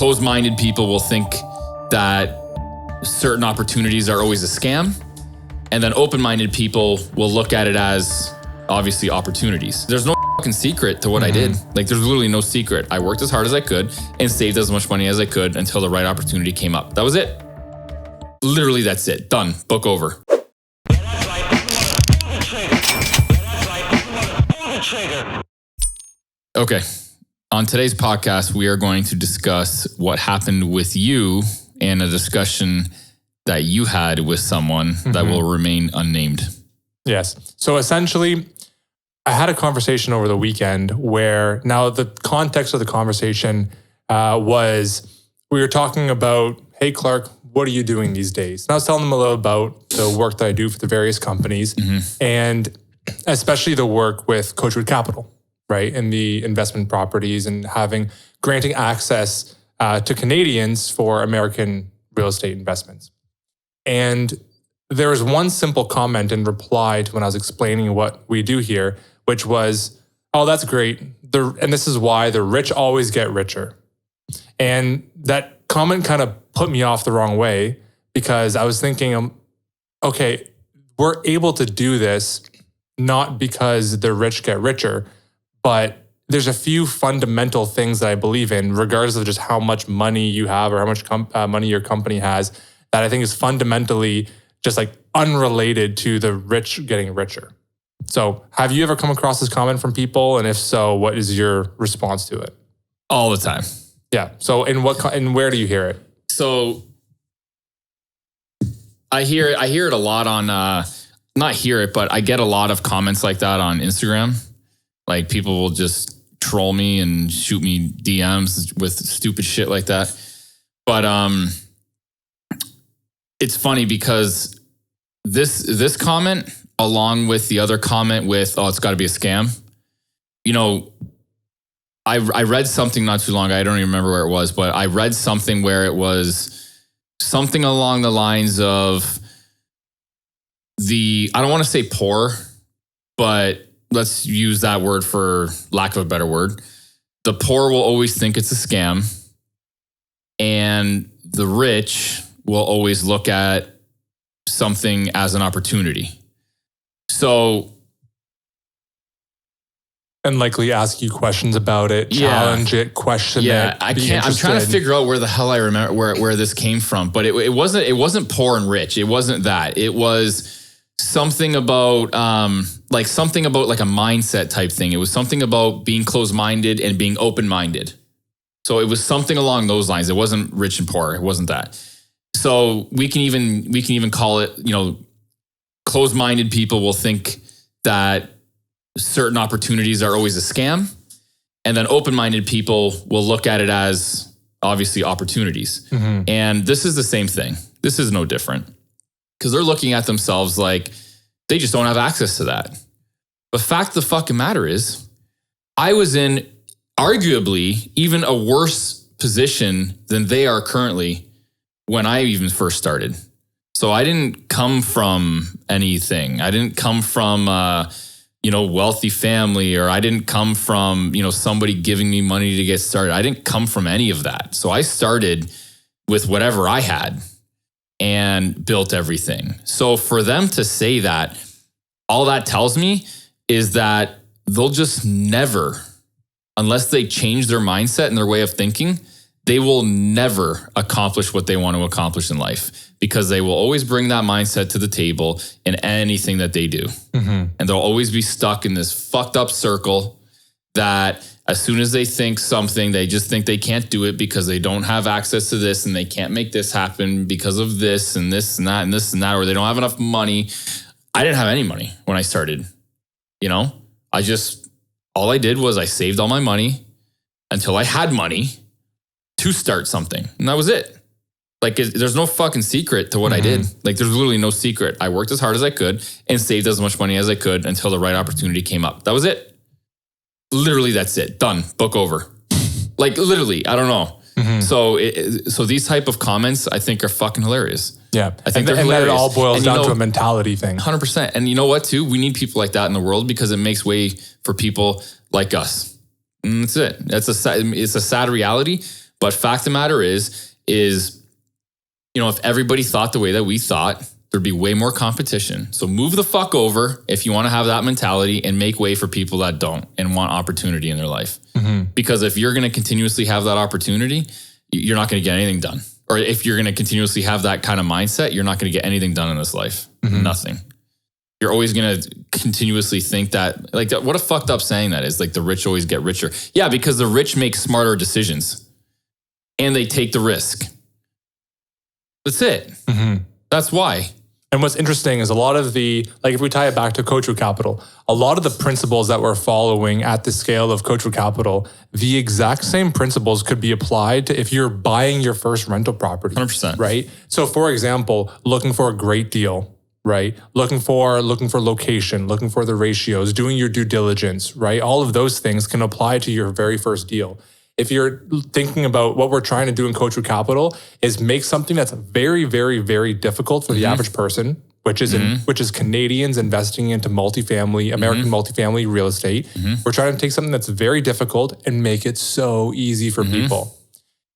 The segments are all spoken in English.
Closed-minded people will think that certain opportunities are always a scam. And then open-minded people will look at it as obviously opportunities. There's no fucking secret to what I did. Like there's literally no secret. I worked as hard as I could and saved as much money as I could until the right opportunity came up. That was it. Literally, that's it. Done. Book over. Okay. On today's podcast, we are going to discuss what happened with you and a discussion that you had with someone that will remain unnamed. Yes. So essentially, I had a conversation over the weekend where now the context of the conversation was we were talking about, hey, Clark, what are you doing these days? And I was telling them a little about the work that I do for the various companies and especially the work with Coachwood Capital, right? And the investment properties and granting access to Canadians for American real estate investments. And there was one simple comment in reply to when I was explaining what we do here, which was, oh, that's great. And this is why the rich always get richer. And that comment kind of put me off the wrong way because I was thinking, okay, we're able to do this not because the rich get richer, but there's a few fundamental things that I believe in, regardless of just how much money you have or how much money your company has, that I think is fundamentally just like unrelated to the rich getting richer. So have you ever come across this comment from people? And if so, what is your response to it? All the time. Yeah. So and where do you hear it? So I hear it a lot on, not hear it, but I get a lot of comments like that on Instagram. Like people will just troll me and shoot me DMs with stupid shit like that. But it's funny because this comment, along with the other comment with, oh, it's got to be a scam. You know, I read something not too long ago. I don't even remember where it was, but I read something where it was something along the lines of I don't want to say poor, but let's use that word for lack of a better word. The poor will always think it's a scam, and the rich will always look at something as an opportunity. So, and likely ask you questions about it, challenge it, question it. Yeah, I can't. I'm trying to figure out where the hell I remember where this came from, but it wasn't poor and rich. It wasn't that. It was something about like a mindset type thing. It was something about being closed-minded and being open-minded. So it was something along those lines. It wasn't rich and poor. It wasn't that. So we can even call it, you know, closed-minded people will think that certain opportunities are always a scam. And then open-minded people will look at it as obviously opportunities. And this is the same thing. This is no different. Because they're looking at themselves like they just don't have access to that. But fact of the fucking matter is, I was in arguably even a worse position than they are currently when I even first started. So I didn't come from anything. I didn't come from wealthy family, or I didn't come from, somebody giving me money to get started. I didn't come from any of that. So I started with whatever I had and built everything. So for them to say that, all that tells me is that they'll just never, unless they change their mindset and their way of thinking, they will never accomplish what they want to accomplish in life, because they will always bring that mindset to the table in anything that they do. And they'll always be stuck in this fucked up circle that as soon as they think something, they just think they can't do it because they don't have access to this, and they can't make this happen because of this and this and that and this and that, or they don't have enough money. I didn't have any money when I started. All I did was I saved all my money until I had money to start something. And that was it. Like, there's no fucking secret to what I did. Like, there's literally no secret. I worked as hard as I could and saved as much money as I could until the right opportunity came up. That was it. Literally, that's it. Done. Book over. Like, literally, I don't know. So these type of comments, I think, are fucking hilarious. Yeah. I think they're hilarious. And it all boils down to a mentality thing. 100%. And you know what, too? We need people like that in the world, because it makes way for people like us. And that's it. It's a sad reality. But fact of the matter is, if everybody thought the way that we thought, there'd be way more competition. So move the fuck over if you want to have that mentality and make way for people that don't and want opportunity in their life. Because if you're going to continuously have that opportunity, you're not going to get anything done. Or if you're going to continuously have that kind of mindset, you're not going to get anything done in this life. Nothing. You're always going to continuously think that, like, what a fucked up saying that is, like, the rich always get richer. Yeah, because the rich make smarter decisions and they take the risk. That's it. That's why. And what's interesting is a lot of if we tie it back to Coachwood Capital, a lot of the principles that we're following at the scale of Coachwood Capital, the exact same principles could be applied to if you're buying your first rental property. 100%. Right? So for example, looking for a great deal, right? Looking for location, looking for the ratios, doing your due diligence, right? All of those things can apply to your very first deal. If you're thinking about what we're trying to do in Coachwood Capital is make something that's very, very, very difficult for the average person, which is Canadians investing into American multifamily real estate. We're trying to take something that's very difficult and make it so easy for people.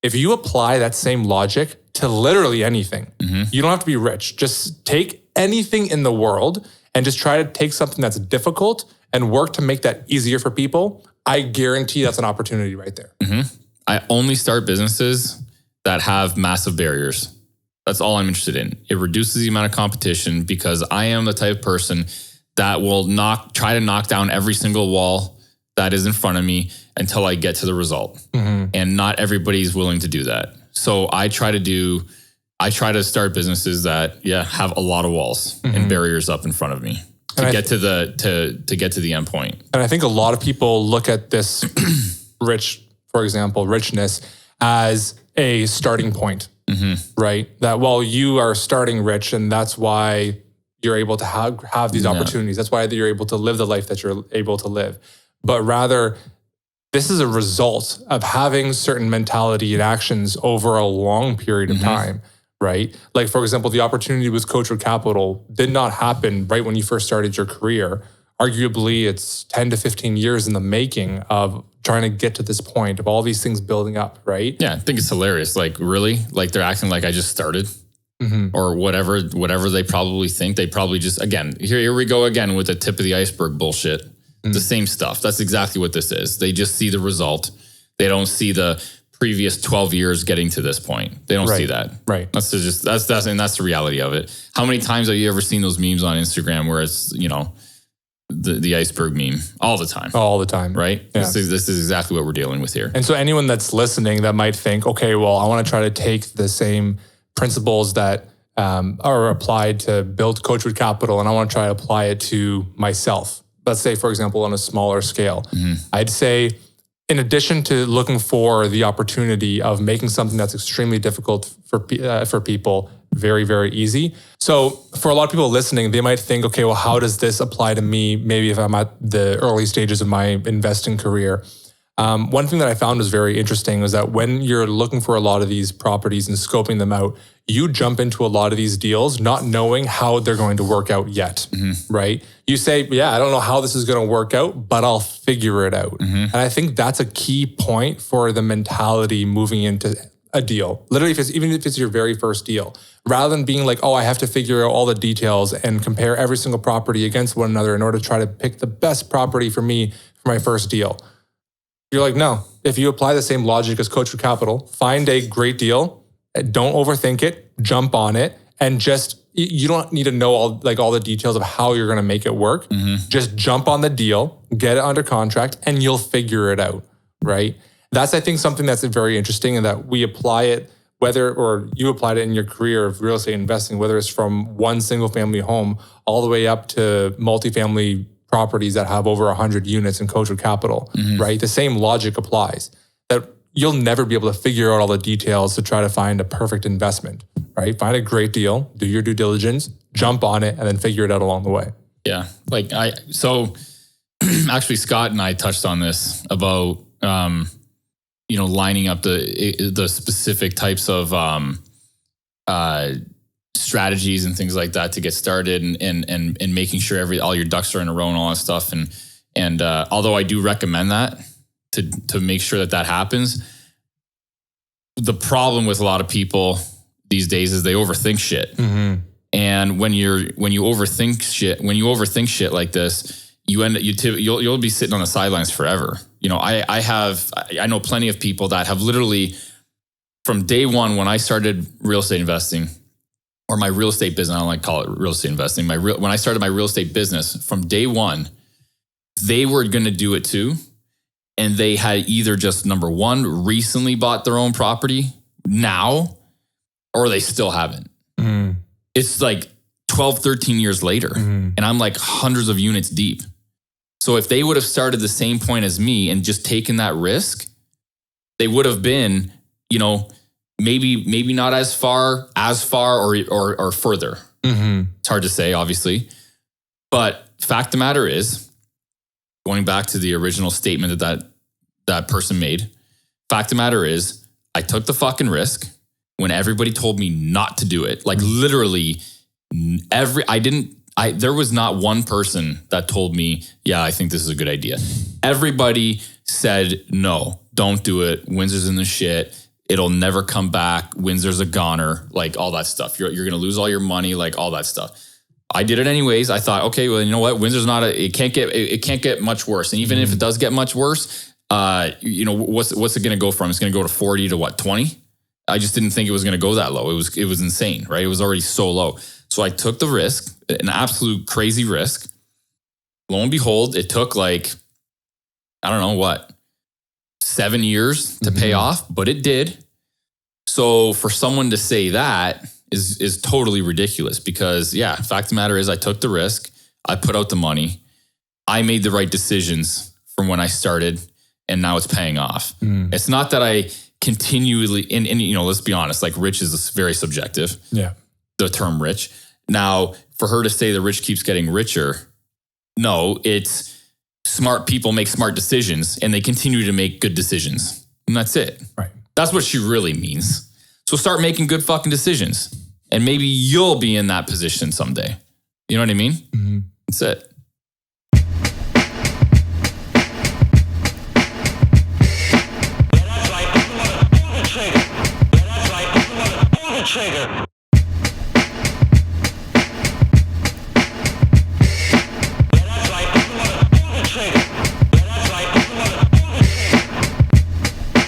If you apply that same logic to literally anything, you don't have to be rich. Just take anything in the world and just try to take something that's difficult and work to make that easier for people. I guarantee that's an opportunity right there. I only start businesses that have massive barriers. That's all I'm interested in. It reduces the amount of competition because I am the type of person that will try to knock down every single wall that is in front of me until I get to the result. And not everybody's willing to do that. So I try to start businesses that have a lot of walls and barriers up in front of me. To get to the end point. And I think a lot of people look at this richness as a starting point, right? That, well, you are starting rich and that's why you're able to have these opportunities. That's why you're able to live the life that you're able to live. But rather, this is a result of having certain mentality and actions over a long period of time. Right? Like, for example, the opportunity with Coachwood Capital did not happen right when you first started your career. Arguably, it's 10 to 15 years in the making of trying to get to this point of all these things building up, right? Yeah, I think it's hilarious. Like, really? Like, they're acting like I just started or whatever they probably think. They probably just, again, here we go again with the tip of the iceberg bullshit. The same stuff. That's exactly what this is. They just see the result. They don't see the previous 12 years getting to this point. They don't see that. Right. That's the reality of it. How many times have you ever seen those memes on Instagram where it's, the iceberg meme all the time? All the time. Right? Yeah. This is exactly what we're dealing with here. And so anyone that's listening that might think, okay, well, I want to try to take the same principles that are applied to build Coachwood Capital and I want to try to apply it to myself. Let's say, for example, on a smaller scale. I'd say, in addition to looking for the opportunity of making something that's extremely difficult for people very, very easy. So for a lot of people listening, they might think, okay, well, how does this apply to me? Maybe if I'm at the early stages of my investing career. One thing that I found was very interesting was that when you're looking for a lot of these properties and scoping them out, you jump into a lot of these deals not knowing how they're going to work out yet, right? You say, I don't know how this is going to work out, but I'll figure it out. And I think that's a key point for the mentality moving into a deal. Literally, even if it's your very first deal, rather than being like, oh, I have to figure out all the details and compare every single property against one another in order to try to pick the best property for me for my first deal. You're like, no, if you apply the same logic as Coachwood Capital, find a great deal, don't overthink it, jump on it, and just, you don't need to know all the details of how you're going to make it work. Just jump on the deal, get it under contract, and you'll figure it out, right? That's, I think, something that's very interesting and that we apply it, or you applied it in your career of real estate investing, whether it's from one single family home all the way up to multifamily properties that have over 100 units in Coachwood Capital, right? The same logic applies, that you'll never be able to figure out all the details to try to find a perfect investment, right? Find a great deal, do your due diligence, jump on it, and then figure it out along the way. Yeah. Actually, Scott and I touched on this about, lining up the specific types of strategies and things like that to get started and making sure all your ducks are in a row and all that stuff. And although I do recommend that to make sure that happens, the problem with a lot of people these days is they overthink shit. Mm-hmm. And when you overthink shit like this, you'll be sitting on the sidelines forever. You know, I know plenty of people that have literally from day one when I started real estate investing, or my real estate business, I don't like to call it real estate investing. When I started my real estate business, from day one, they were going to do it too. And they had either just, number one, recently bought their own property now, or they still haven't. Mm. It's like 12, 13 years later. Mm. And I'm like hundreds of units deep. So if they would have started the same point as me and just taken that risk, they would have been, you know, maybe not as far or further. Mm-hmm. It's hard to say, obviously. But fact of the matter is, going back to the original statement that person made, fact of the matter is, I took the fucking risk when everybody told me not to do it. Like literally there was not one person that told me, yeah, I think this is a good idea. Everybody said, no, don't do it. Windsor's in the shit. It'll never come back. Windsor's a goner, like all that stuff. You're going to lose all your money, like all that stuff. I did it anyways. I thought, okay, well, you know what? Windsor's it can't get much worse. And even if it does get much worse, you know, what's it going to go from? It's going to go to 40 to what, 20? I just didn't think it was going to go that low. It was insane, right? It was already so low. So I took the risk, an absolute crazy risk. Lo and behold, it took like, I don't know what, 7 years to pay off, but it did. So for someone to say that is totally ridiculous because, yeah, fact of the matter is I took the risk. I put out the money. I made the right decisions from when I started, and now it's paying off. It's not that I continually, and you know, let's be honest, like rich is very subjective. Yeah. The term rich. Now, for her to say the rich keeps getting richer, no, it's smart people make smart decisions and they continue to make good decisions. And that's it. Right. That's what she really means. So start making good fucking decisions and maybe you'll be in that position someday. You know what I mean? Mm-hmm. That's it. Trigger.